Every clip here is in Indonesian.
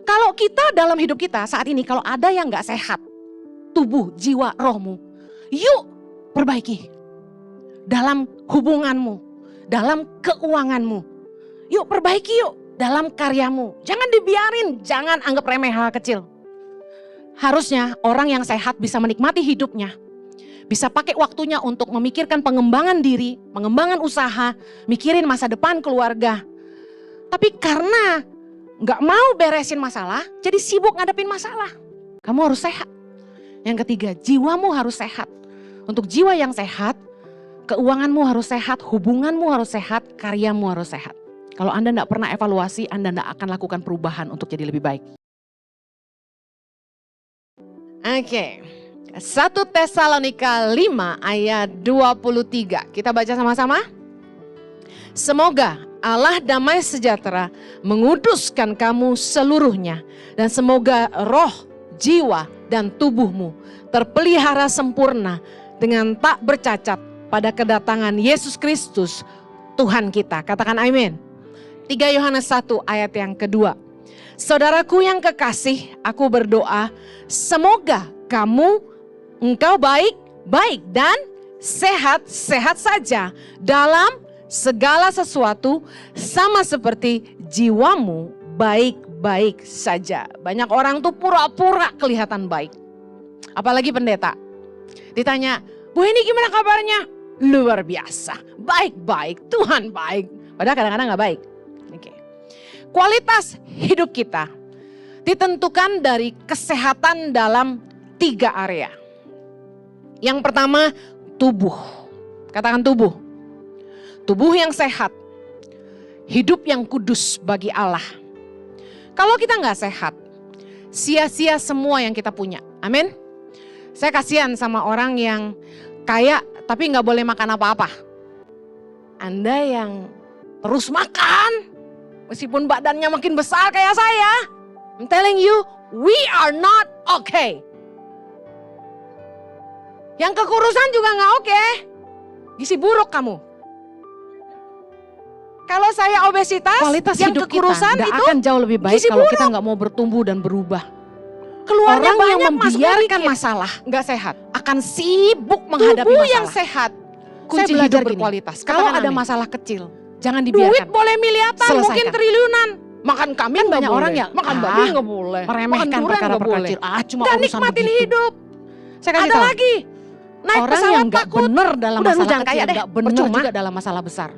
Kalau kita dalam hidup kita saat ini, kalau ada yang gak sehat, tubuh, jiwa, rohmu, yuk perbaiki. Dalam hubunganmu, dalam keuanganmu, yuk perbaiki yuk. Dalam karyamu, jangan dibiarin, jangan anggap remeh hal kecil. Harusnya orang yang sehat bisa menikmati hidupnya. Bisa pakai waktunya untuk memikirkan pengembangan diri, pengembangan usaha, mikirin masa depan keluarga. Tapi karena gak mau beresin masalah, jadi sibuk ngadepin masalah. Kamu harus sehat. Yang ketiga, jiwamu harus sehat. Untuk jiwa yang sehat, keuanganmu harus sehat, hubunganmu harus sehat, karyamu harus sehat. Kalau Anda tidak pernah evaluasi, Anda tidak akan lakukan perubahan untuk jadi lebih baik. Oke, 1 Tesalonika 5 ayat 23. Kita baca sama-sama. Semoga Allah damai sejahtera menguduskan kamu seluruhnya. Dan semoga roh, jiwa, dan tubuhmu terpelihara sempurna dengan tak bercacat pada kedatangan Yesus Kristus Tuhan kita. Katakan amin. 3 Yohanes 1 ayat yang kedua. Saudaraku yang kekasih, aku berdoa semoga engkau baik dan sehat saja dalam segala sesuatu sama seperti jiwamu baik-baik saja. Banyak orang tuh pura-pura kelihatan baik. Apalagi pendeta. Ditanya, Bu ini gimana kabarnya? Luar biasa, baik-baik, Tuhan baik. Padahal kadang-kadang gak baik. Oke. Kualitas hidup kita ditentukan dari kesehatan dalam 3 area. Yang pertama, tubuh. Katakan tubuh. Tubuh yang sehat. Hidup yang kudus bagi Allah. Kalau kita gak sehat, sia-sia semua yang kita punya. Amin. Saya kasihan sama orang yang kaya tapi gak boleh makan apa-apa. Anda yang terus makan. Meskipun badannya makin besar kayak saya. I'm telling you, we are not okay. Yang kekurusan juga gak oke. Gizi buruk kamu. Kalau saya obesitas, kualitas yang hidup kekurusan kita itu akan jauh lebih baik kalau kita gak mau bertumbuh dan berubah. Keluarnya orang yang membiarkan masalah gak sehat akan sibuk menghadapi tubuh masalah. Yang sehat, kunci hidup berkualitas. Kalau ada masalah kecil, jangan dibiarkan. Duit boleh miliaran, mungkin triliunan. Makan kambing kan banyak orang ya, makan babi nggak boleh, meremehkan perkara-perkara kecil. Cuma dan nikmatin hidup. Saya kasih tahu. Lagi, naik orang yang nggak bener dalam masalah kecil, nggak bener juga dalam masalah besar.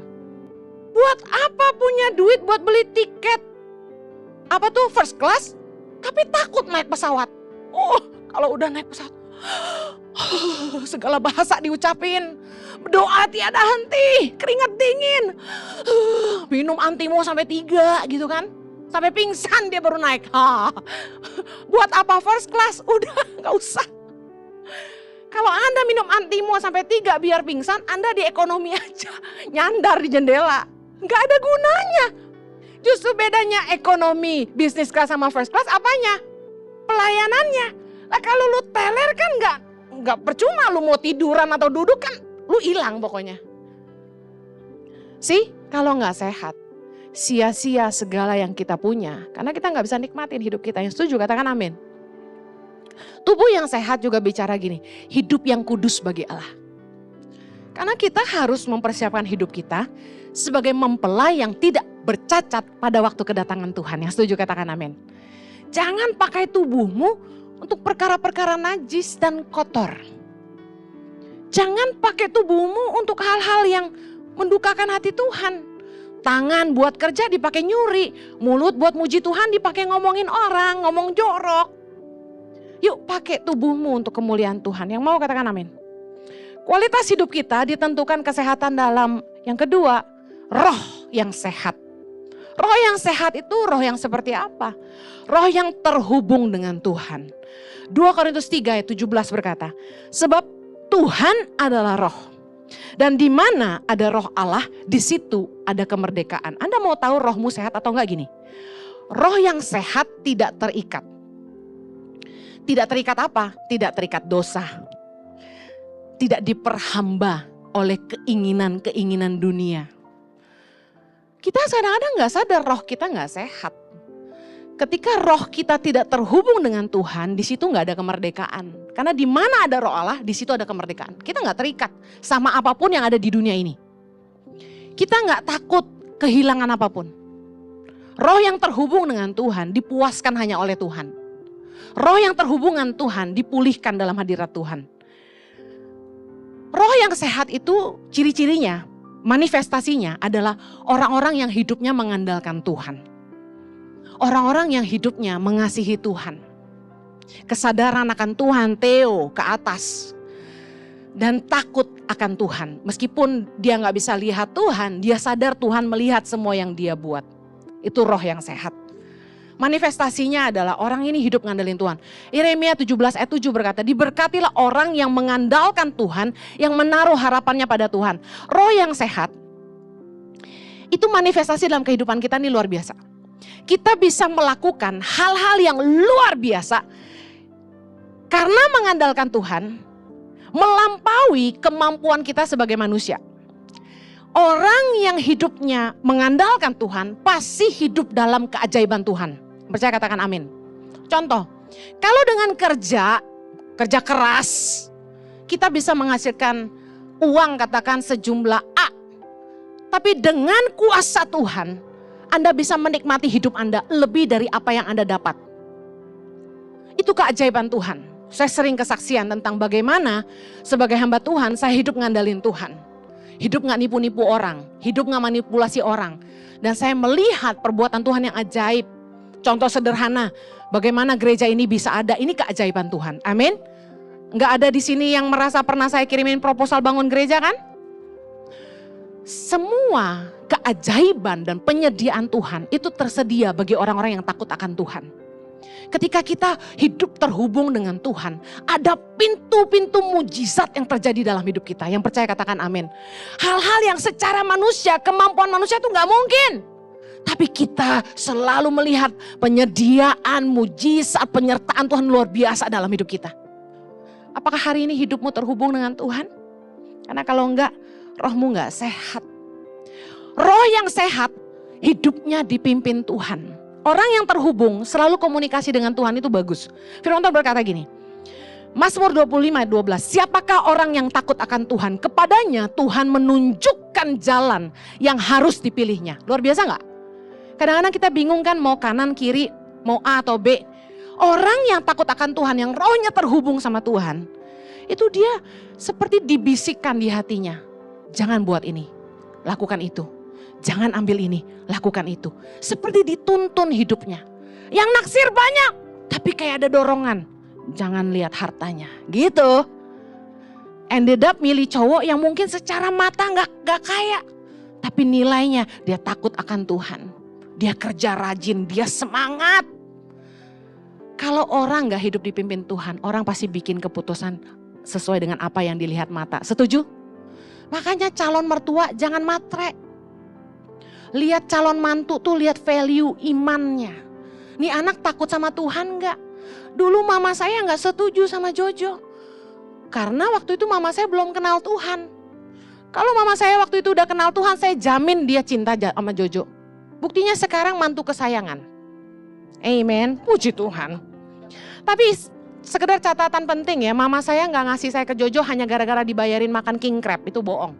Buat apa punya duit buat beli tiket? Apa tuh first class? Tapi takut naik pesawat. Oh, kalau udah naik pesawat, segala bahasa diucapin. Doa tiada henti, keringat dingin. Minum antimo sampai 3 gitu kan. Sampai pingsan dia baru naik. Buat apa first class? Udah gak usah. Kalau Anda minum antimo sampai 3 biar pingsan, Anda di ekonomi aja. Nyandar di jendela. Gak ada gunanya. Justru bedanya ekonomi, bisnis class sama first class apanya? Pelayanannya. Nah kalau lu teler kan gak percuma lu mau tiduran atau duduk kan. Lu hilang pokoknya. Kalau gak sehat, sia-sia segala yang kita punya. Karena kita gak bisa nikmatin hidup kita. Yang setuju katakan amin. Tubuh yang sehat juga bicara gini, hidup yang kudus bagi Allah. Karena kita harus mempersiapkan hidup kita sebagai mempelai yang tidak bercacat pada waktu kedatangan Tuhan. Yang setuju katakan amin. Jangan pakai tubuhmu untuk perkara-perkara najis dan kotor. Jangan pakai tubuhmu untuk hal-hal yang mendukakan hati Tuhan. Tangan buat kerja dipakai nyuri. Mulut buat muji Tuhan dipakai ngomongin orang, ngomong jorok. Yuk pakai tubuhmu untuk kemuliaan Tuhan. Yang mau katakan amin. Kualitas hidup kita ditentukan kesehatan dalam yang kedua, roh yang sehat. Roh yang sehat itu roh yang seperti apa? Roh yang terhubung dengan Tuhan. 2 Korintus 3 ayat 17 berkata, sebab Tuhan adalah roh. Dan di mana ada roh Allah, di situ ada kemerdekaan. Anda mau tahu rohmu sehat atau enggak gini? Roh yang sehat tidak terikat. Tidak terikat apa? Tidak terikat dosa. Tidak diperhamba oleh keinginan-keinginan dunia. Kita kadang-kadang gak sadar roh kita gak sehat. Ketika roh kita tidak terhubung dengan Tuhan, di situ nggak ada kemerdekaan. Karena di mana ada roh Allah, di situ ada kemerdekaan. Kita nggak terikat sama apapun yang ada di dunia ini. Kita nggak takut kehilangan apapun. Roh yang terhubung dengan Tuhan dipuaskan hanya oleh Tuhan. Roh yang terhubung dengan Tuhan dipulihkan dalam hadirat Tuhan. Roh yang sehat itu ciri-cirinya, manifestasinya adalah orang-orang yang hidupnya mengandalkan Tuhan. Orang-orang yang hidupnya mengasihi Tuhan. Kesadaran akan Tuhan, Theo ke atas. Dan takut akan Tuhan. Meskipun dia gak bisa lihat Tuhan, dia sadar Tuhan melihat semua yang dia buat. Itu roh yang sehat. Manifestasinya adalah orang ini hidup ngandelin Tuhan. Yeremia 17 ayat 7 berkata, diberkatilah orang yang mengandalkan Tuhan, yang menaruh harapannya pada Tuhan. Roh yang sehat, itu manifestasi dalam kehidupan kita ini luar biasa. Kita bisa melakukan hal-hal yang luar biasa karena mengandalkan Tuhan, melampaui kemampuan kita sebagai manusia. Orang yang hidupnya mengandalkan Tuhan pasti hidup dalam keajaiban Tuhan. Percaya katakan amin. Contoh, kalau dengan kerja keras, kita bisa menghasilkan uang katakan sejumlah A. Tapi dengan kuasa Tuhan, Anda bisa menikmati hidup Anda lebih dari apa yang Anda dapat. Itu keajaiban Tuhan. Saya sering kesaksian tentang bagaimana sebagai hamba Tuhan saya hidup ngandalin Tuhan. Hidup gak nipu-nipu orang, hidup gak manipulasi orang. Dan saya melihat perbuatan Tuhan yang ajaib. Contoh sederhana, bagaimana gereja ini bisa ada, ini keajaiban Tuhan. Amin. Gak ada di sini yang merasa pernah saya kirimin proposal bangun gereja kan? Semua keajaiban dan penyediaan Tuhan itu tersedia bagi orang-orang yang takut akan Tuhan. Ketika kita hidup terhubung dengan Tuhan, ada pintu-pintu mujizat yang terjadi dalam hidup kita. Yang percaya katakan amin. Hal-hal yang secara manusia, kemampuan manusia itu gak mungkin. Tapi kita selalu melihat penyediaan, mujizat, penyertaan Tuhan luar biasa dalam hidup kita. Apakah hari ini hidupmu terhubung dengan Tuhan? Karena kalau enggak, rohmu enggak sehat. Roh yang sehat, hidupnya dipimpin Tuhan. Orang yang terhubung selalu komunikasi dengan Tuhan itu bagus. Firman Tuhan berkata gini, Mazmur 25 ayat 12, siapakah orang yang takut akan Tuhan? Kepadanya Tuhan menunjukkan jalan yang harus dipilihnya. Luar biasa enggak? Kadang-kadang kita bingung kan mau kanan, kiri, mau A atau B. Orang yang takut akan Tuhan, yang rohnya terhubung sama Tuhan, itu dia seperti dibisikkan di hatinya. Jangan buat ini, lakukan itu. Jangan ambil ini, lakukan itu. Seperti dituntun hidupnya. Yang naksir banyak, tapi kayak ada dorongan. Jangan lihat hartanya, gitu. Ended up milih cowok yang mungkin secara mata gak kaya. Tapi nilainya dia takut akan Tuhan. Dia kerja rajin, dia semangat. Kalau orang gak hidup dipimpin Tuhan, orang pasti bikin keputusan sesuai dengan apa yang dilihat mata. Setuju? Makanya calon mertua jangan matre. Lihat calon mantu tuh lihat value imannya. Nih anak takut sama Tuhan gak? Dulu mama saya gak setuju sama Jojo. Karena waktu itu mama saya belum kenal Tuhan. Kalau mama saya waktu itu udah kenal Tuhan, saya jamin dia cinta sama Jojo. Buktinya sekarang mantu kesayangan. Amen, puji Tuhan. Tapi sekedar catatan penting ya, mama saya gak ngasih saya ke Jojo hanya gara-gara dibayarin makan king crab, itu bohong.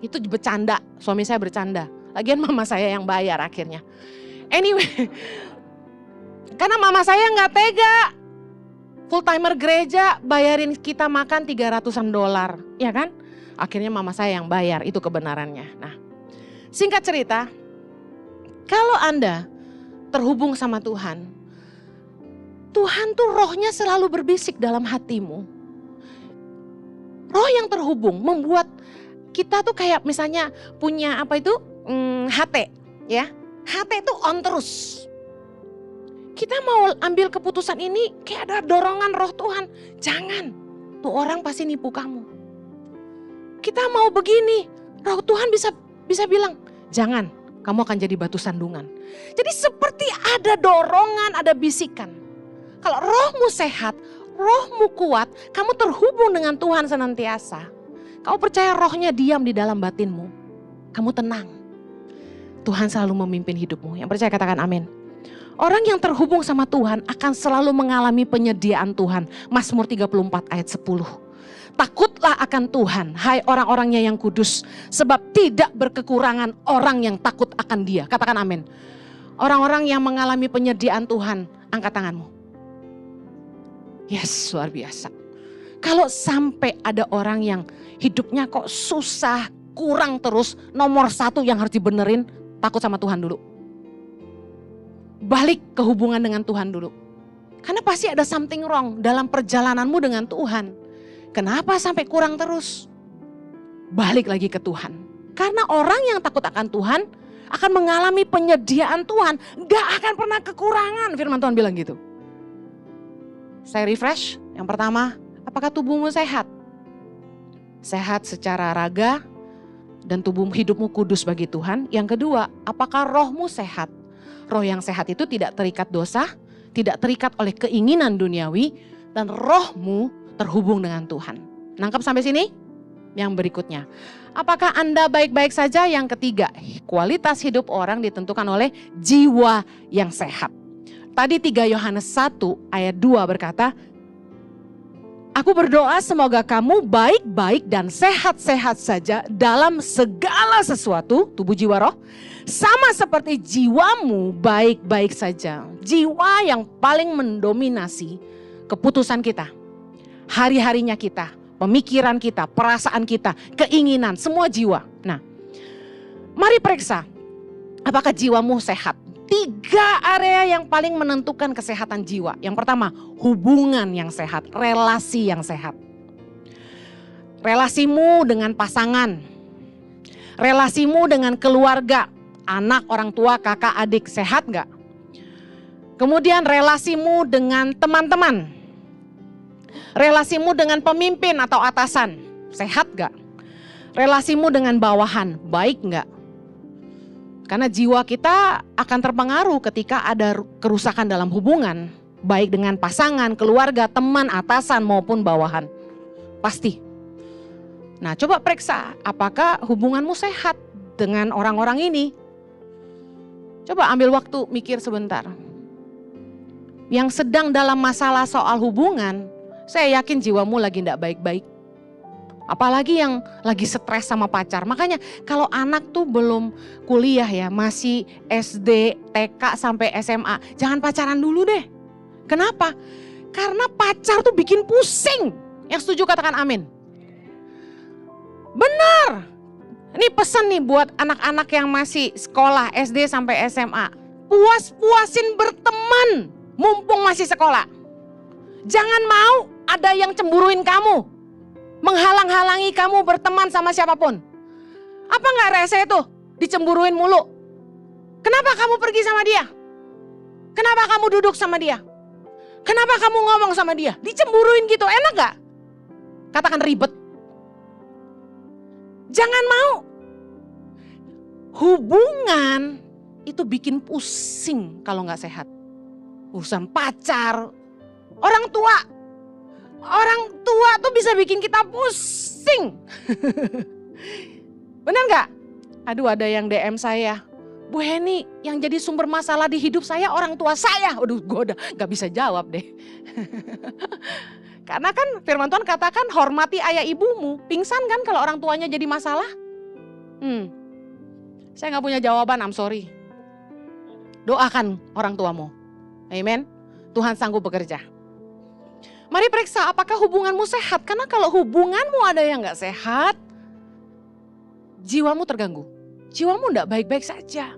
Itu bercanda, suami saya bercanda. Lagian mama saya yang bayar akhirnya. Anyway, karena mama saya gak tega. Full timer gereja bayarin kita makan $300, ya kan? Akhirnya mama saya yang bayar, itu kebenarannya. Nah, singkat cerita, kalau Anda terhubung sama Tuhan, Tuhan tuh rohnya selalu berbisik dalam hatimu. Roh yang terhubung membuat kita tuh kayak misalnya punya apa itu HT ya. HT itu on terus. Kita mau ambil keputusan ini kayak ada dorongan roh Tuhan. Jangan, tuh orang pasti nipu kamu. Kita mau begini, roh Tuhan bisa bilang, jangan, kamu akan jadi batu sandungan. Jadi seperti ada dorongan, ada bisikan. Kalau rohmu sehat, rohmu kuat, kamu terhubung dengan Tuhan senantiasa. Kamu percaya rohnya diam di dalam batinmu. Kamu tenang. Tuhan selalu memimpin hidupmu. Yang percaya katakan amin. Orang yang terhubung sama Tuhan akan selalu mengalami penyediaan Tuhan. Mazmur 34 ayat 10. Takutlah akan Tuhan, hai orang-orangnya yang kudus. Sebab tidak berkekurangan orang yang takut akan Dia. Katakan amin. Orang-orang yang mengalami penyediaan Tuhan, angkat tanganmu. Yes, luar biasa. Kalau sampai ada orang yang hidupnya kok susah, kurang terus, nomor satu yang harus dibenerin, takut sama Tuhan dulu. Balik ke hubungan dengan Tuhan dulu. Karena pasti ada something wrong dalam perjalananmu dengan Tuhan. Kenapa sampai kurang terus? Balik lagi ke Tuhan. Karena orang yang takut akan Tuhan akan mengalami penyediaan Tuhan. Gak akan pernah kekurangan, firman Tuhan bilang gitu. Saya refresh, yang pertama, apakah tubuhmu sehat? Sehat secara raga dan tubuh hidupmu kudus bagi Tuhan. Yang kedua, apakah rohmu sehat? Roh yang sehat itu tidak terikat dosa, tidak terikat oleh keinginan duniawi, dan rohmu terhubung dengan Tuhan. Nangkap sampai sini? Yang berikutnya, apakah Anda baik-baik saja? Yang ketiga, kualitas hidup orang ditentukan oleh jiwa yang sehat. Tadi 3 Yohanes 1 ayat 2 berkata, aku berdoa semoga kamu baik-baik dan sehat-sehat saja dalam segala sesuatu, tubuh jiwa roh, sama seperti jiwamu baik-baik saja. Jiwa yang paling mendominasi keputusan kita, hari-harinya kita, pemikiran kita, perasaan kita, keinginan, semua jiwa. Nah, mari periksa apakah jiwamu sehat. 3 area yang paling menentukan kesehatan jiwa. Yang pertama, hubungan yang sehat, relasi yang sehat. Relasimu dengan pasangan, relasimu dengan keluarga, anak, orang tua, kakak, adik, sehat gak? Kemudian relasimu dengan teman-teman, relasimu dengan pemimpin atau atasan, sehat gak? Relasimu dengan bawahan, baik gak? Karena jiwa kita akan terpengaruh ketika ada kerusakan dalam hubungan, baik dengan pasangan, keluarga, teman, atasan maupun bawahan. Pasti. Nah, coba periksa apakah hubunganmu sehat dengan orang-orang ini. Coba ambil waktu mikir sebentar. Yang sedang dalam masalah soal hubungan, saya yakin jiwamu lagi tidak baik-baik. Apalagi yang lagi stres sama pacar. Makanya kalau anak tuh belum kuliah ya, masih SD, TK sampai SMA, jangan pacaran dulu deh. Kenapa? Karena pacar tuh bikin pusing. Yang setuju katakan amin. Benar. Ini pesan nih buat anak-anak yang masih sekolah SD sampai SMA. Puas-puasin berteman mumpung masih sekolah. Jangan mau ada yang cemburuin kamu. Menghalang-halangi kamu berteman sama siapapun. Apa gak rese tuh dicemburuin mulu? Kenapa kamu pergi sama dia? Kenapa kamu duduk sama dia? Kenapa kamu ngomong sama dia? Dicemburuin gitu, enak gak? Katakan ribet. Jangan mau. Hubungan itu bikin pusing kalau gak sehat. Urusan pacar, orang tua. Orang tua tuh bisa bikin kita pusing. Benar gak? Aduh, ada yang DM saya. Bu Heni, yang jadi sumber masalah di hidup saya orang tua saya. Aduh, gue udah gak bisa jawab deh. Karena kan firman Tuhan katakan hormati ayah ibumu. Pingsan kan kalau orang tuanya jadi masalah? Saya gak punya jawaban, I'm sorry. Doakan orang tuamu. Amen. Tuhan sanggup bekerja. Mari periksa apakah hubunganmu sehat. Karena kalau hubunganmu ada yang gak sehat, jiwamu terganggu. Jiwamu gak baik-baik saja.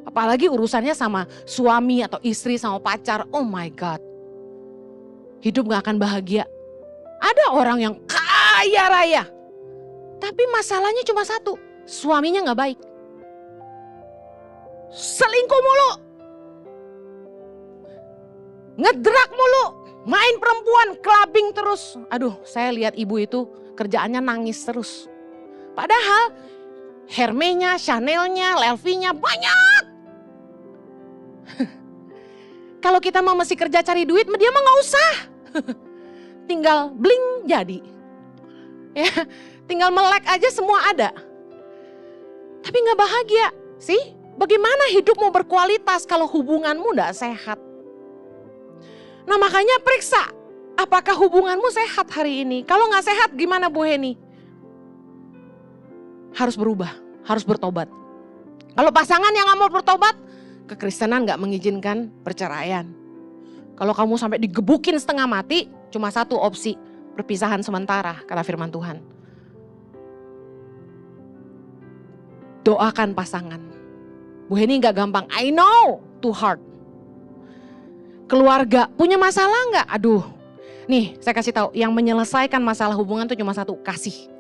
Apalagi urusannya sama suami atau istri sama pacar. Oh my God. Hidup gak akan bahagia. Ada orang yang kaya raya. Tapi masalahnya cuma satu. Suaminya gak baik. Selingkuh mulu. Ngedrak mulu. Main perempuan, clubbing terus. Aduh, saya lihat ibu itu kerjaannya nangis terus. Padahal Hermenya, Chanelnya, Lelvinya banyak. Kalau kita mau mesti kerja cari duit, dia mah gak usah. Tinggal bling jadi. Ya, tinggal melek aja semua ada. Tapi gak bahagia. Sih, Bagaimana hidupmu berkualitas kalau hubunganmu tidak sehat? Nah makanya periksa, apakah hubunganmu sehat hari ini? Kalau nggak sehat gimana Bu Heni? Harus berubah, harus bertobat. Kalau pasangan yang nggak mau bertobat, kekristenan nggak mengizinkan perceraian. Kalau kamu sampai digebukin setengah mati, cuma satu opsi, perpisahan sementara, kata firman Tuhan. Doakan pasangan. Bu Heni nggak gampang, I know, too hard. Keluarga punya masalah nggak? Aduh, nih saya kasih tahu, yang menyelesaikan masalah hubungan itu cuma satu, kasih.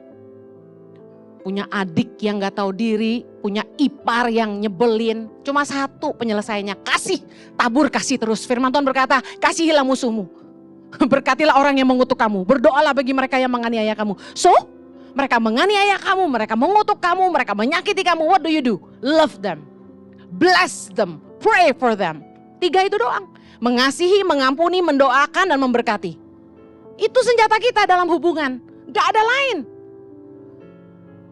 Punya adik yang nggak tahu diri, punya ipar yang nyebelin, cuma satu penyelesaiannya, kasih. Tabur kasih terus. Firman Tuhan berkata, kasihilah musuhmu, berkatilah orang yang mengutuk kamu, berdoalah bagi mereka yang menganiaya kamu. So, mereka menganiaya kamu, mereka mengutuk kamu, mereka menyakiti kamu, what do you do? Love them. Bless them, pray for them. 3 itu doang. Mengasihi, mengampuni, mendoakan, dan memberkati. Itu senjata kita dalam hubungan. Gak ada lain.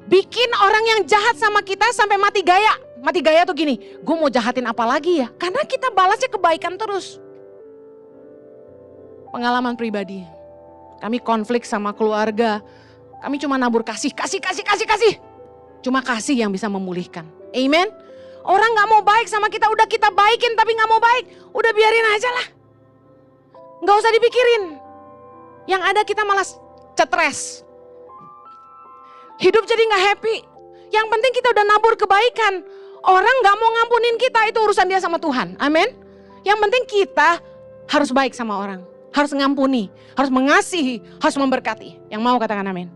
Bikin orang yang jahat sama kita sampai mati gaya. Mati gaya tuh gini, gue mau jahatin apa lagi ya? Karena kita balasnya kebaikan terus. Pengalaman pribadi. Kami konflik sama keluarga. Kami cuma nabur kasih. Cuma kasih yang bisa memulihkan. Amen. Orang gak mau baik sama kita, udah kita baikin tapi gak mau baik. Udah biarin aja lah. Gak usah dipikirin. Yang ada kita malah stres. Hidup jadi gak happy. Yang penting kita udah nabur kebaikan. Orang gak mau ngampunin kita, itu urusan dia sama Tuhan. Amin. Yang penting kita harus baik sama orang. Harus ngampuni, harus mengasihi, harus memberkati. Yang mau katakan amin.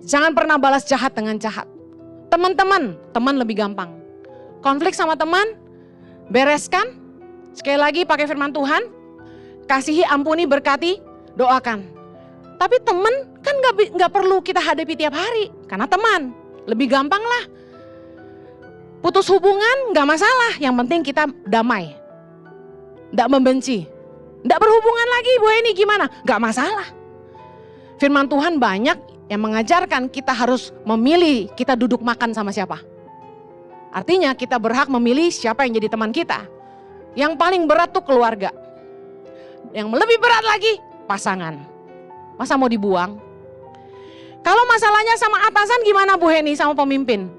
Jangan pernah balas jahat dengan jahat. Teman lebih gampang. Konflik sama teman, bereskan. Sekali lagi pakai firman Tuhan, kasihi, ampuni, berkati, doakan. Tapi teman kan gak perlu kita hadapi tiap hari, karena teman lebih gampang lah. Putus hubungan gak masalah, yang penting kita damai, gak membenci, gak berhubungan lagi. Bu ini gimana? Gak masalah. Firman Tuhan banyak yang mengajarkan kita harus memilih kita duduk makan sama siapa. Artinya kita berhak memilih siapa yang jadi teman kita. Yang paling berat tuh keluarga. Yang lebih berat lagi pasangan. Masa mau dibuang? Kalau masalahnya sama atasan gimana Bu Heni, sama pemimpin?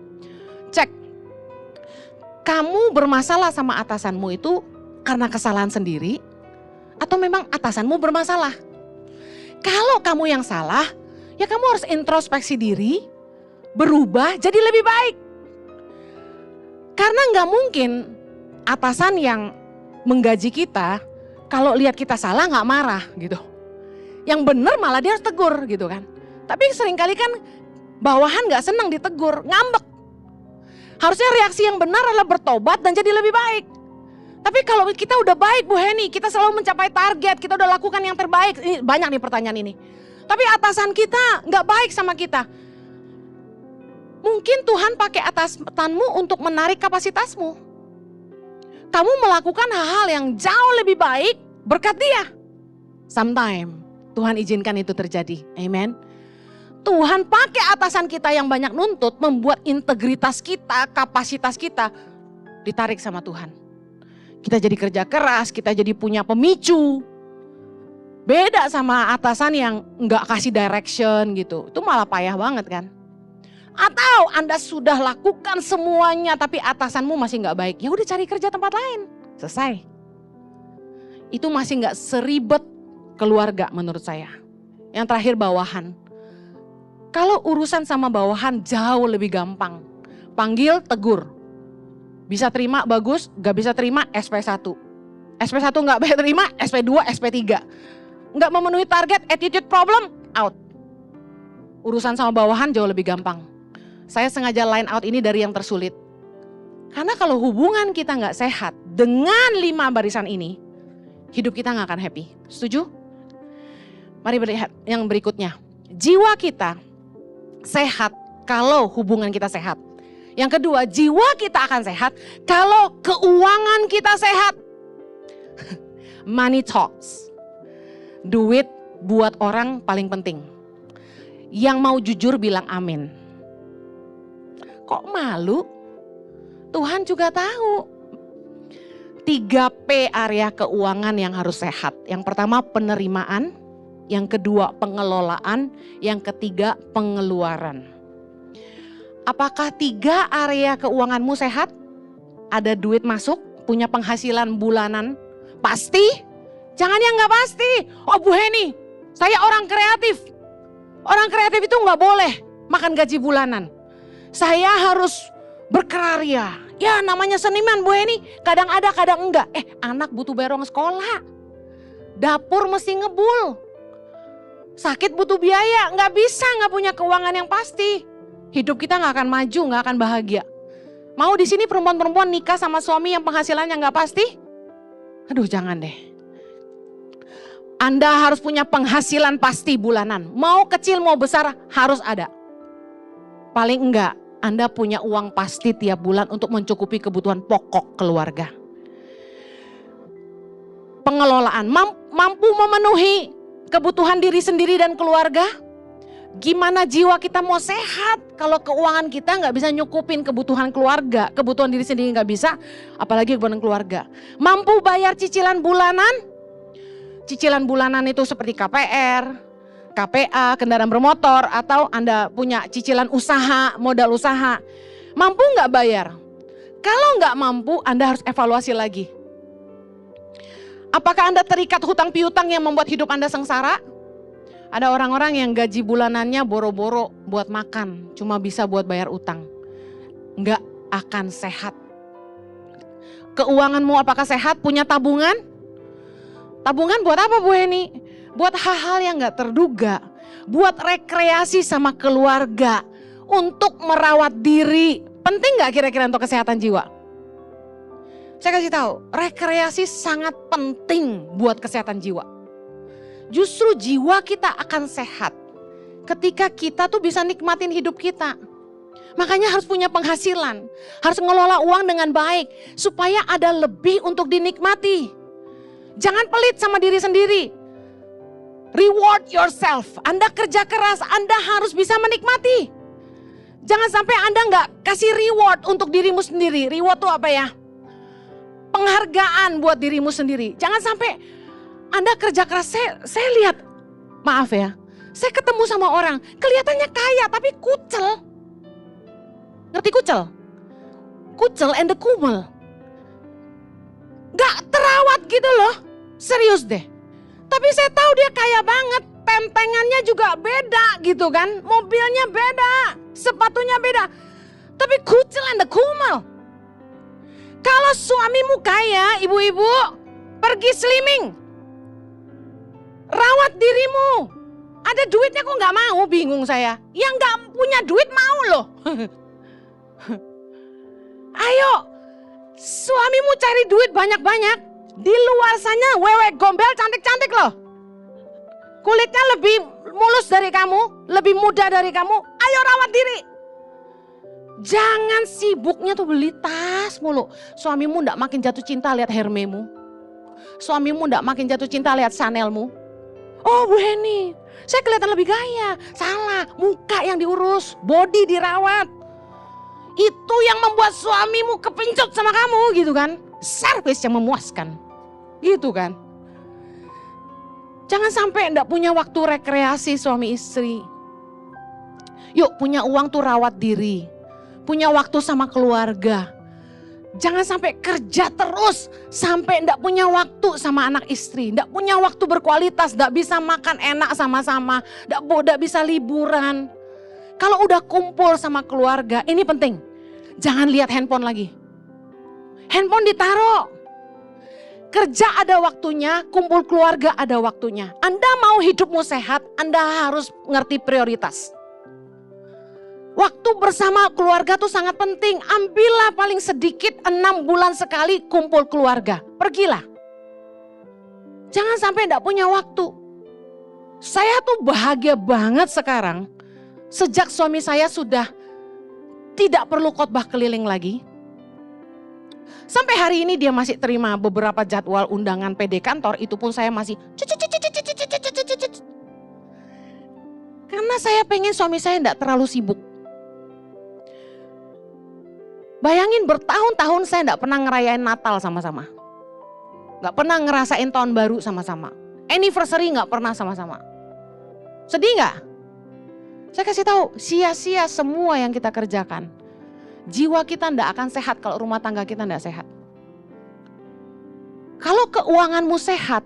Cek. Kamu bermasalah sama atasanmu itu karena kesalahan sendiri atau memang atasanmu bermasalah? Kalau kamu yang salah, ya kamu harus introspeksi diri, berubah jadi lebih baik. Karena nggak mungkin atasan yang menggaji kita kalau lihat kita salah nggak marah gitu. Yang benar malah dia harus tegur gitu kan. Tapi seringkali kan bawahan nggak senang ditegur, ngambek. Harusnya reaksi yang benar adalah bertobat dan jadi lebih baik. Tapi kalau kita udah baik Bu Heni, kita selalu mencapai target, kita udah lakukan yang terbaik. Ini banyak nih pertanyaan ini. Tapi atasan kita nggak baik sama kita. Mungkin Tuhan pakai atasanmu untuk menarik kapasitasmu. Kamu melakukan hal-hal yang jauh lebih baik berkat dia. Sometime Tuhan izinkan itu terjadi. Amen. Tuhan pakai atasan kita yang banyak nuntut membuat integritas kita, kapasitas kita ditarik sama Tuhan. Kita jadi kerja keras, kita jadi punya pemicu. Beda sama atasan yang nggak kasih direction gitu. Itu malah payah banget kan. Atau Anda sudah lakukan semuanya tapi atasanmu masih nggak baik. Ya udah cari kerja tempat lain. Selesai. Itu masih nggak seribet keluarga menurut saya. Yang terakhir bawahan. Kalau urusan sama bawahan jauh lebih gampang. Panggil, tegur. Bisa terima bagus, nggak bisa terima SP1. SP1 nggak bisa terima, SP2, SP3. Nggak memenuhi target, attitude problem, out. Urusan sama bawahan jauh lebih gampang. Saya sengaja line out ini dari yang tersulit. Karena kalau hubungan kita nggak sehat dengan 5 barisan ini, hidup kita nggak akan happy. Setuju? Mari lihat yang berikutnya. Jiwa kita sehat kalau hubungan kita sehat. Yang kedua, jiwa kita akan sehat kalau keuangan kita sehat. Money talks. Duit buat orang paling penting. Yang mau jujur bilang amin. Kok malu? Tuhan juga tahu. 3P area keuangan yang harus sehat. Yang pertama penerimaan, yang kedua pengelolaan, yang ketiga pengeluaran. Apakah 3 area keuanganmu sehat? Ada duit masuk, punya penghasilan bulanan, pasti? Jangan yang gak pasti. Oh Bu Heni, saya orang kreatif. Orang kreatif itu gak boleh makan gaji bulanan. Saya harus berkarya. Ya namanya seniman Bu Heni, kadang ada kadang enggak. Anak butuh berong sekolah. Dapur mesti ngebul. Sakit butuh biaya, gak bisa gak punya keuangan yang pasti. Hidup kita gak akan maju, gak akan bahagia. Mau di sini perempuan-perempuan nikah sama suami yang penghasilannya gak pasti? Aduh jangan deh. Anda harus punya penghasilan pasti bulanan. Mau kecil mau besar harus ada. Paling enggak Anda punya uang pasti tiap bulan untuk mencukupi kebutuhan pokok keluarga. Pengelolaan, mampu memenuhi kebutuhan diri sendiri dan keluarga. Gimana jiwa kita mau sehat kalau keuangan kita nggak bisa nyukupin kebutuhan keluarga, kebutuhan diri sendiri nggak bisa, apalagi kebutuhan keluarga. Mampu bayar cicilan bulanan? Cicilan bulanan itu seperti KPR, KPA, kendaraan bermotor, atau Anda punya cicilan usaha, modal usaha. Mampu nggak bayar? Kalau nggak mampu, Anda harus evaluasi lagi. Apakah Anda terikat hutang piutang yang membuat hidup Anda sengsara? Ada orang-orang yang gaji bulanannya boro-boro buat makan, cuma bisa buat bayar utang. Nggak akan sehat. Keuanganmu apakah sehat? Punya tabungan? Tabungan buat apa Bu Heni? Buat hal-hal yang nggak terduga. Buat rekreasi sama keluarga. Untuk merawat diri. Penting nggak kira-kira untuk kesehatan jiwa? Saya kasih tahu, rekreasi sangat penting buat kesehatan jiwa. Justru jiwa kita akan sehat ketika kita tuh bisa nikmatin hidup kita. Makanya harus punya penghasilan, harus ngelola uang dengan baik supaya ada lebih untuk dinikmati. Jangan pelit sama diri sendiri. Reward yourself. Anda kerja keras, Anda harus bisa menikmati. Jangan sampai Anda nggak kasih reward untuk dirimu sendiri. Reward tuh apa ya? Penghargaan buat dirimu sendiri. Jangan sampai Anda kerja keras, saya lihat, maaf ya, saya ketemu sama orang, kelihatannya kaya tapi kucel. Ngerti kucel? Kucel and the kumel. Gak terawat gitu loh, serius deh. Tapi saya tahu dia kaya banget, tentengannya juga beda gitu kan, mobilnya beda, sepatunya beda. Tapi kucel and the kumel. Kalau suamimu kaya, ibu-ibu, pergi slimming. Rawat dirimu. Ada duitnya kok gak mau, bingung saya. Yang gak punya duit mau loh. Ayo, suamimu cari duit banyak-banyak. Di luar sana wewe gombel cantik-cantik loh. Kulitnya lebih mulus dari kamu, lebih muda dari kamu. Ayo rawat diri. Jangan sibuknya tuh beli tas mulu. Suamimu gak makin jatuh cinta lihat Hermemu. Suamimu gak makin jatuh cinta lihat Chanelmu. Oh Bu Heni, saya kelihatan lebih gaya. Salah, muka yang diurus, body dirawat. Itu yang membuat suamimu kepincut sama kamu gitu kan. Servis yang memuaskan, gitu kan. Jangan sampai enggak punya waktu rekreasi suami istri. Yuk punya uang tuh rawat diri. Punya waktu sama keluarga. Jangan sampai kerja terus sampai enggak punya waktu sama anak istri, enggak punya waktu berkualitas, enggak bisa makan enak sama-sama, enggak bisa liburan. Kalau udah kumpul sama keluarga, ini penting. Jangan lihat handphone lagi. Handphone ditaruh. Kerja ada waktunya, kumpul keluarga ada waktunya. Anda mau hidupmu sehat, Anda harus ngerti prioritas. Waktu bersama keluarga tuh sangat penting. Ambillah paling sedikit 6 bulan sekali kumpul keluarga. Pergilah. Jangan sampai enggak punya waktu. Saya tuh bahagia banget sekarang. Sejak suami saya sudah tidak perlu khotbah keliling lagi. Sampai hari ini dia masih terima beberapa jadwal undangan PD kantor. Itu pun saya masih karena saya pengen suami saya enggak terlalu sibuk. Bayangin bertahun-tahun saya enggak pernah ngerayain Natal sama-sama. Enggak pernah ngerasain tahun baru sama-sama. Anniversary enggak pernah sama-sama. Sedih enggak? Saya kasih tahu, sia-sia semua yang kita kerjakan. Jiwa kita enggak akan sehat kalau rumah tangga kita enggak sehat. Kalau keuanganmu sehat,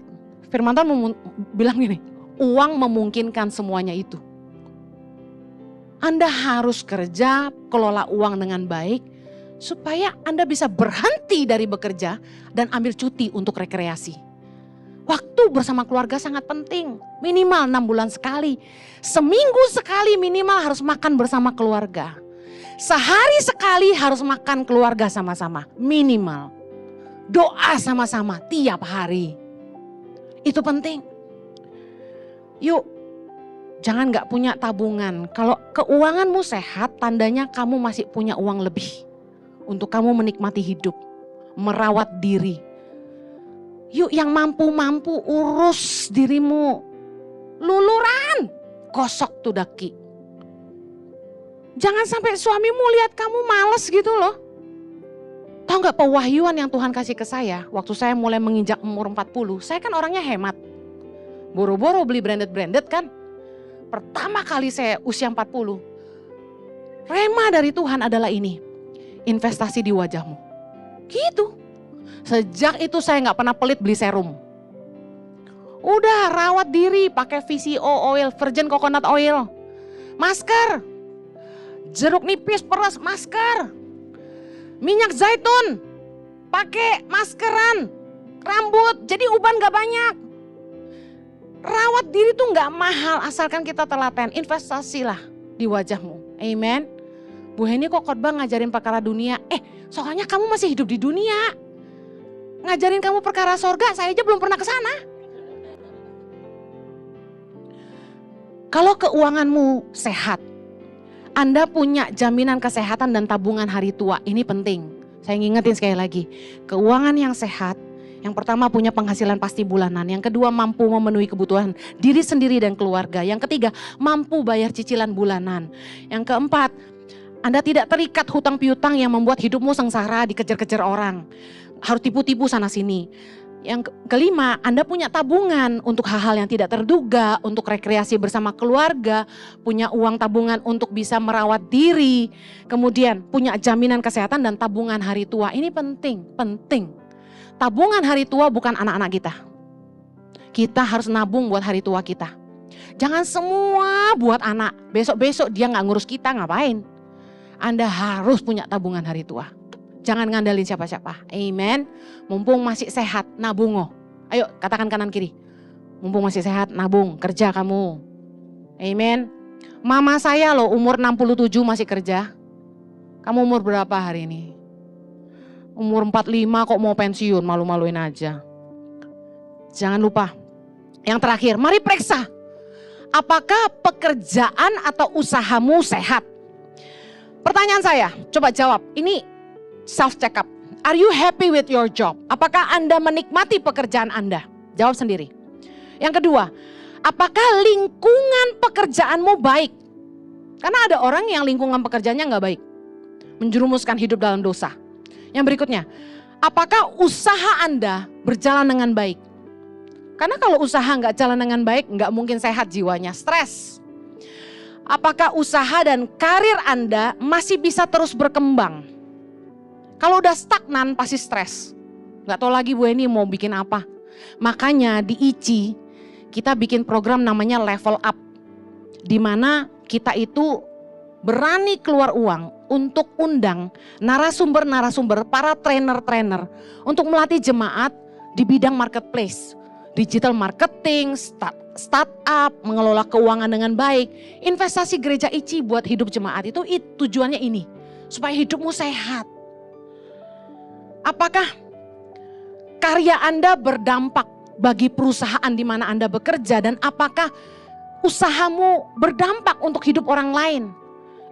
Firman Tuhan bilang gini, uang memungkinkan semuanya itu. Anda harus kerja, kelola uang dengan baik, supaya Anda bisa berhenti dari bekerja dan ambil cuti untuk rekreasi. Waktu bersama keluarga sangat penting, minimal 6 bulan sekali. Seminggu sekali minimal harus makan bersama keluarga. Sehari sekali harus makan keluarga sama-sama, minimal. Doa sama-sama tiap hari. Itu penting. Yuk, jangan gak punya tabungan. Kalau keuanganmu sehat, tandanya kamu masih punya uang lebih. Untuk kamu menikmati hidup, merawat diri. Yuk yang mampu-mampu urus dirimu. Luluran, gosok tuh daki. Jangan sampai suamimu lihat kamu males gitu loh. Tahu gak pewahyuan yang Tuhan kasih ke saya waktu saya mulai menginjak umur 40. Saya kan orangnya hemat. Boro-boro beli branded kan. Pertama kali saya usia 40. Rema dari Tuhan adalah ini. Investasi di wajahmu. Gitu. Sejak itu saya gak pernah pelit beli serum. Udah rawat diri pakai VCO oil, virgin coconut oil. Masker. Jeruk nipis peres, masker. Minyak zaitun, pakai maskeran, rambut, jadi uban gak banyak. Rawat diri tuh gak mahal asalkan kita telaten, investasilah di wajahmu. Amen. Bu Heni kok khotbah ngajarin perkara dunia? Soalnya kamu masih hidup di dunia. Ngajarin kamu perkara sorga, saya aja belum pernah ke sana. Kalau keuanganmu sehat, Anda punya jaminan kesehatan dan tabungan hari tua, ini penting. Saya ngingetin sekali lagi, keuangan yang sehat, yang pertama punya penghasilan pasti bulanan, yang kedua mampu memenuhi kebutuhan diri sendiri dan keluarga, yang ketiga mampu bayar cicilan bulanan, yang keempat Anda tidak terikat hutang piutang yang membuat hidupmu sengsara dikejar-kejar orang, harus tipu-tipu sana sini. Yang kelima, Anda punya tabungan untuk hal-hal yang tidak terduga, untuk rekreasi bersama keluarga, punya uang tabungan untuk bisa merawat diri, kemudian punya jaminan kesehatan dan tabungan hari tua. Ini penting, penting. Tabungan hari tua bukan anak-anak kita. Kita harus nabung buat hari tua kita. Jangan semua buat anak, besok-besok dia gak ngurus kita, ngapain? Anda harus punya tabungan hari tua. Jangan ngandalin siapa-siapa. Amen. Mumpung masih sehat, nabung. Ayo katakan kanan kiri. Mumpung masih sehat, nabung, kerja kamu. Amen. Mama saya loh umur 67 masih kerja. Kamu umur berapa hari ini? Umur 45 kok mau pensiun, malu-maluin aja. Jangan lupa. Yang terakhir, mari periksa. Apakah pekerjaan atau usahamu sehat? Pertanyaan saya, coba jawab. Ini self check up. Are you happy with your job? Apakah Anda menikmati pekerjaan Anda? Jawab sendiri. Yang kedua, apakah lingkungan pekerjaanmu baik? Karena ada orang yang lingkungan pekerjaannya nggak baik, menjerumuskan hidup dalam dosa. Yang berikutnya, apakah usaha Anda berjalan dengan baik? Karena kalau usaha nggak jalan dengan baik, nggak mungkin sehat jiwanya, stres. Apakah usaha dan karir Anda masih bisa terus berkembang? Kalau udah stagnan pasti stres. Gak tahu lagi Bu Eni mau bikin apa. Makanya di ICI kita bikin program namanya level up. Dimana kita itu berani keluar uang untuk undang narasumber-narasumber, para trainer-trainer. Untuk melatih jemaat di bidang marketplace. Digital marketing, startup, mengelola keuangan dengan baik. Investasi gereja ICI buat hidup jemaat itu tujuannya ini. Supaya hidupmu sehat. Apakah karya Anda berdampak bagi perusahaan di mana Anda bekerja, dan apakah usahamu berdampak untuk hidup orang lain?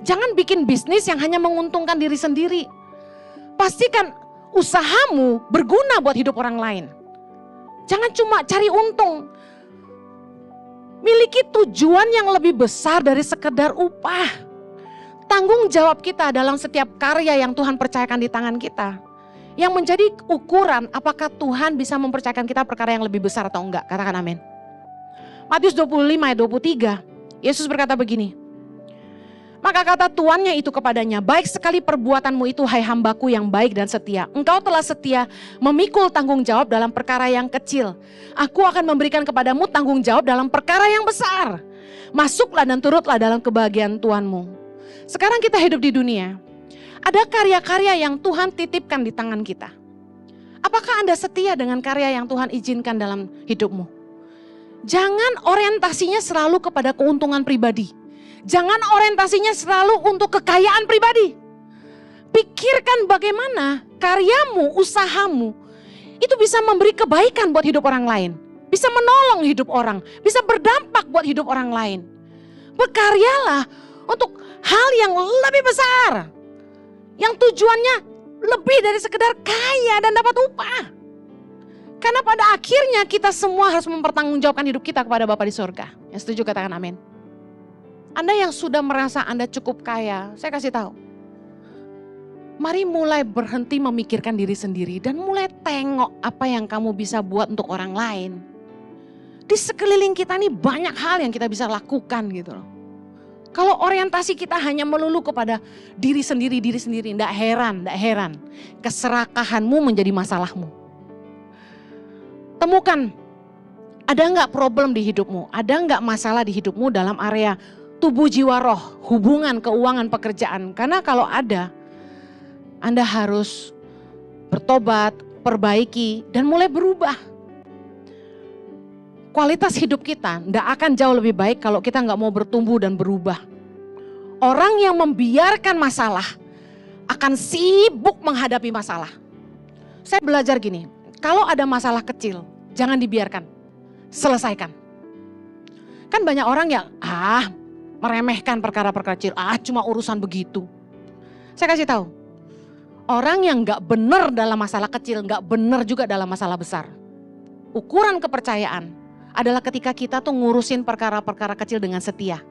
Jangan bikin bisnis yang hanya menguntungkan diri sendiri. Pastikan usahamu berguna buat hidup orang lain. Jangan cuma cari untung. Miliki tujuan yang lebih besar dari sekedar upah. tanggung jawab kita dalam setiap karya yang Tuhan percayakan di tangan kita, yang menjadi ukuran apakah Tuhan bisa mempercayakan kita perkara yang lebih besar atau enggak. Katakan amin. Matius 25 ayat 23, Yesus berkata begini, maka kata tuannya itu kepadanya, baik sekali perbuatanmu itu hai hambaku yang baik dan setia. Engkau telah setia memikul tanggung jawab dalam perkara yang kecil. Aku akan memberikan kepadamu tanggung jawab dalam perkara yang besar. Masuklah dan turutlah dalam kebahagiaan Tuhanmu. Sekarang kita hidup di dunia. Ada karya-karya yang Tuhan titipkan di tangan kita. Apakah Anda setia dengan karya yang Tuhan izinkan dalam hidupmu? Jangan orientasinya selalu kepada keuntungan pribadi. Jangan orientasinya selalu untuk kekayaan pribadi. Pikirkan bagaimana karyamu, usahamu itu bisa memberi kebaikan buat hidup orang lain. Bisa menolong hidup orang, bisa berdampak buat hidup orang lain. Berkaryalah untuk hal yang lebih besar. Yang tujuannya lebih dari sekedar kaya dan dapat upah. Karena pada akhirnya kita semua harus mempertanggungjawabkan hidup kita kepada Bapa di surga. Yang setuju katakan amin. Anda yang sudah merasa Anda cukup kaya, saya kasih tahu. Mari mulai berhenti memikirkan diri sendiri dan mulai tengok apa yang kamu bisa buat untuk orang lain. Di sekeliling kita nih banyak hal yang kita bisa lakukan gitu loh. Kalau orientasi kita hanya melulu kepada diri sendiri, enggak heran. Keserakahanmu menjadi masalahmu. Temukan, ada enggak problem di hidupmu? Ada enggak masalah di hidupmu dalam area tubuh, jiwa, roh, hubungan, keuangan, pekerjaan. Karena kalau ada, Anda harus bertobat, perbaiki, dan mulai berubah. Kualitas hidup kita tidak akan jauh lebih baik kalau kita nggak mau bertumbuh dan berubah. Orang yang membiarkan masalah akan sibuk menghadapi masalah. Saya belajar gini, kalau ada masalah kecil, jangan dibiarkan, selesaikan. Kan banyak orang yang meremehkan perkara-perkara kecil, cuma urusan begitu. Saya kasih tahu, orang yang gak benar dalam masalah kecil, gak benar juga dalam masalah besar. Ukuran kepercayaan adalah ketika kita tuh ngurusin perkara-perkara kecil dengan setia.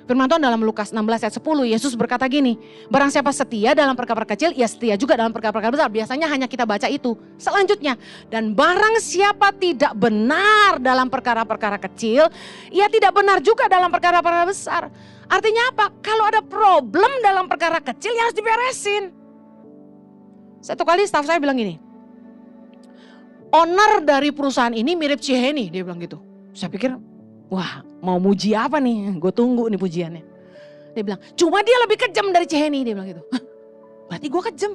Firman Tuhan dalam Lukas 16 ayat 10, Yesus berkata gini, barang siapa setia dalam perkara-perkara kecil, ia setia juga dalam perkara-perkara besar. Biasanya hanya kita baca itu. Selanjutnya, dan barang siapa tidak benar dalam perkara-perkara kecil, ia tidak benar juga dalam perkara-perkara besar. Artinya apa? Kalau ada problem dalam perkara kecil, ya harus diberesin. Satu kali staf saya bilang gini, owner dari perusahaan ini mirip Ciheni, dia bilang gitu. Saya pikir, wah, mau muji apa nih? Gue tunggu nih pujiannya. Dia bilang, cuma dia lebih kejam dari Ciheni. Dia bilang gitu. Hah, berarti gue kejam.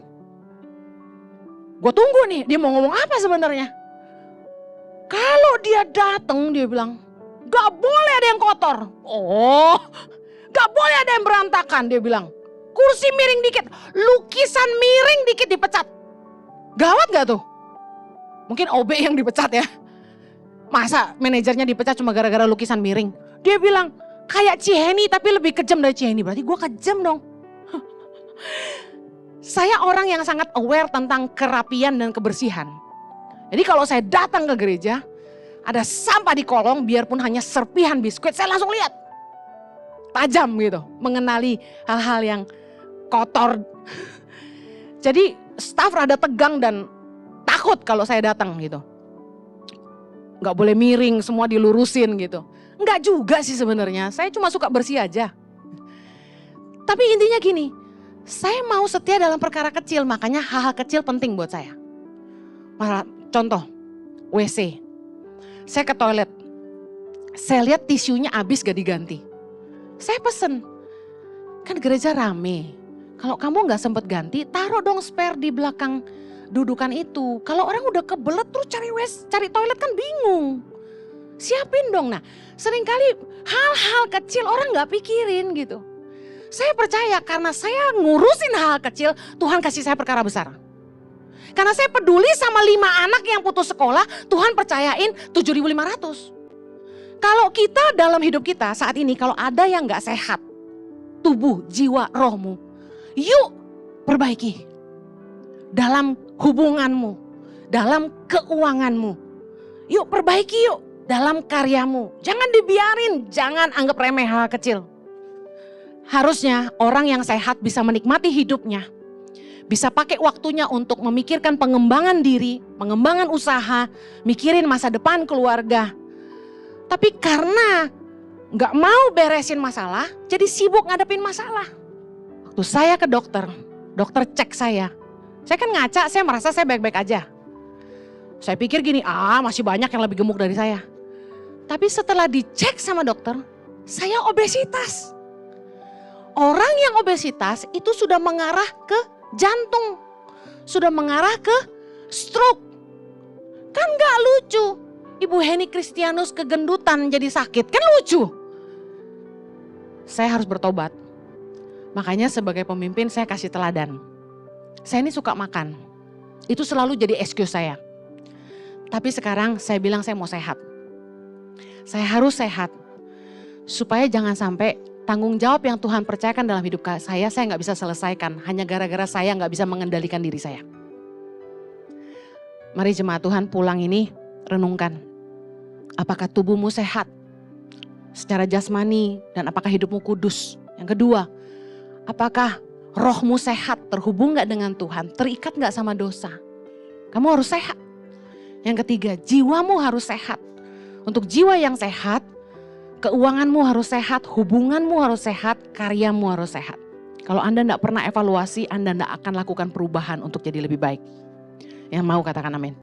Gue tunggu nih, dia mau ngomong apa sebenarnya. Kalau dia datang, dia bilang, gak boleh ada yang kotor. Oh, gak boleh ada yang berantakan, dia bilang. Kursi miring dikit, lukisan miring dikit dipecat. Gawat gak tuh? Mungkin OB yang dipecat ya. Masa manajernya dipecat cuma gara-gara lukisan miring? Dia bilang, kayak Ciheni tapi lebih kejam dari Ciheni. Berarti gue kejam dong. Saya orang yang sangat aware tentang kerapian dan kebersihan. Jadi kalau saya datang ke gereja, ada sampah di kolong, biarpun hanya serpihan biskuit, saya langsung lihat. Tajam gitu, mengenali hal-hal yang kotor. Jadi staf rada tegang dan takut kalau saya datang gitu. Gak boleh miring, semua dilurusin gitu. Enggak juga sih sebenarnya, saya cuma suka bersih aja. Tapi intinya gini, saya mau setia dalam perkara kecil, makanya hal-hal kecil penting buat saya. Contoh, WC. Saya ke toilet, saya lihat tisunya habis gak diganti. Saya pesen, kan gereja rame. Kalau kamu gak sempet ganti, taruh dong spare di belakang dudukan itu. Kalau orang udah kebelet terus cari toilet kan bingung. Siapin dong. Nah, seringkali hal-hal kecil orang gak pikirin gitu. Saya percaya karena saya ngurusin hal kecil, Tuhan kasih saya perkara besar. Karena saya peduli sama 5 anak yang putus sekolah, Tuhan percayain 7.500. Kalau kita dalam hidup kita saat ini, kalau ada yang gak sehat, tubuh, jiwa, rohmu, yuk perbaiki. Dalam hubunganmu, dalam keuanganmu, yuk perbaiki yuk. Dalam karyamu, jangan dibiarin, jangan anggap remeh hal kecil. Harusnya orang yang sehat bisa menikmati hidupnya. Bisa pakai waktunya untuk memikirkan pengembangan diri, pengembangan usaha, mikirin masa depan keluarga. Tapi karena gak mau beresin masalah, jadi sibuk ngadepin masalah. Waktu saya ke dokter cek saya kan ngaca, saya merasa saya baik-baik aja. Saya pikir gini, masih banyak yang lebih gemuk dari saya. Tapi setelah dicek sama dokter, saya obesitas. Orang yang obesitas itu sudah mengarah ke jantung, sudah mengarah ke stroke. Kan gak lucu, Ibu Heni Kristianus kegendutan jadi sakit, kan lucu. Saya harus bertobat. Makanya sebagai pemimpin saya kasih teladan. Saya ini suka makan, itu selalu jadi excuse saya. Tapi sekarang saya bilang saya mau sehat. Saya harus sehat, supaya jangan sampai tanggung jawab yang Tuhan percayakan dalam hidup saya gak bisa selesaikan. Hanya gara-gara saya gak bisa mengendalikan diri saya. Mari jemaat Tuhan pulang ini renungkan. Apakah tubuhmu sehat secara jasmani dan apakah hidupmu kudus? Yang kedua, apakah rohmu sehat, terhubung gak dengan Tuhan, terikat gak sama dosa? Kamu harus sehat. Yang ketiga, jiwamu harus sehat. Untuk jiwa yang sehat, keuanganmu harus sehat, hubunganmu harus sehat, karyamu harus sehat. Kalau Anda tidak pernah evaluasi, Anda tidak akan lakukan perubahan untuk jadi lebih baik. Yang mau katakan amin.